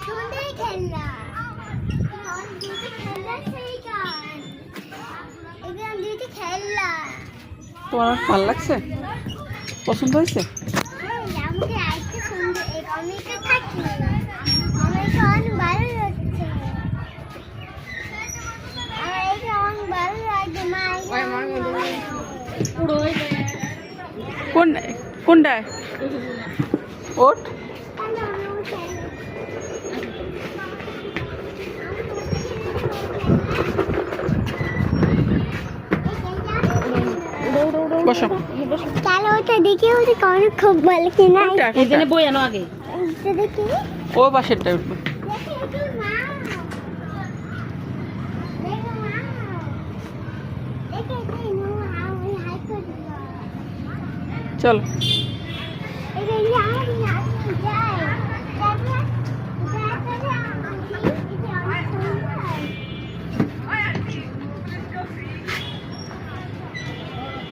সুন্দর খেলনা খেলনা তোমার ভালো লাগছে? পছন্দ হয়েছে? আমাকে আরেকটা সুন্দর অনেকটা থাকি আমাকে অনেক ভালো লাগছে আমার এটা অনেক ভালো লাগছে মা কোনটায় ওট? বসো। চলো ওটা দেখি ওটা অনেক খুব ভালো কিনা এখানে বই আনো আগে। এটা দেখি ও পাশেরটা উঠবো। দেখি একটু মা দেখো মা দেখে আমি হাই করে দিলাম চলো। এটা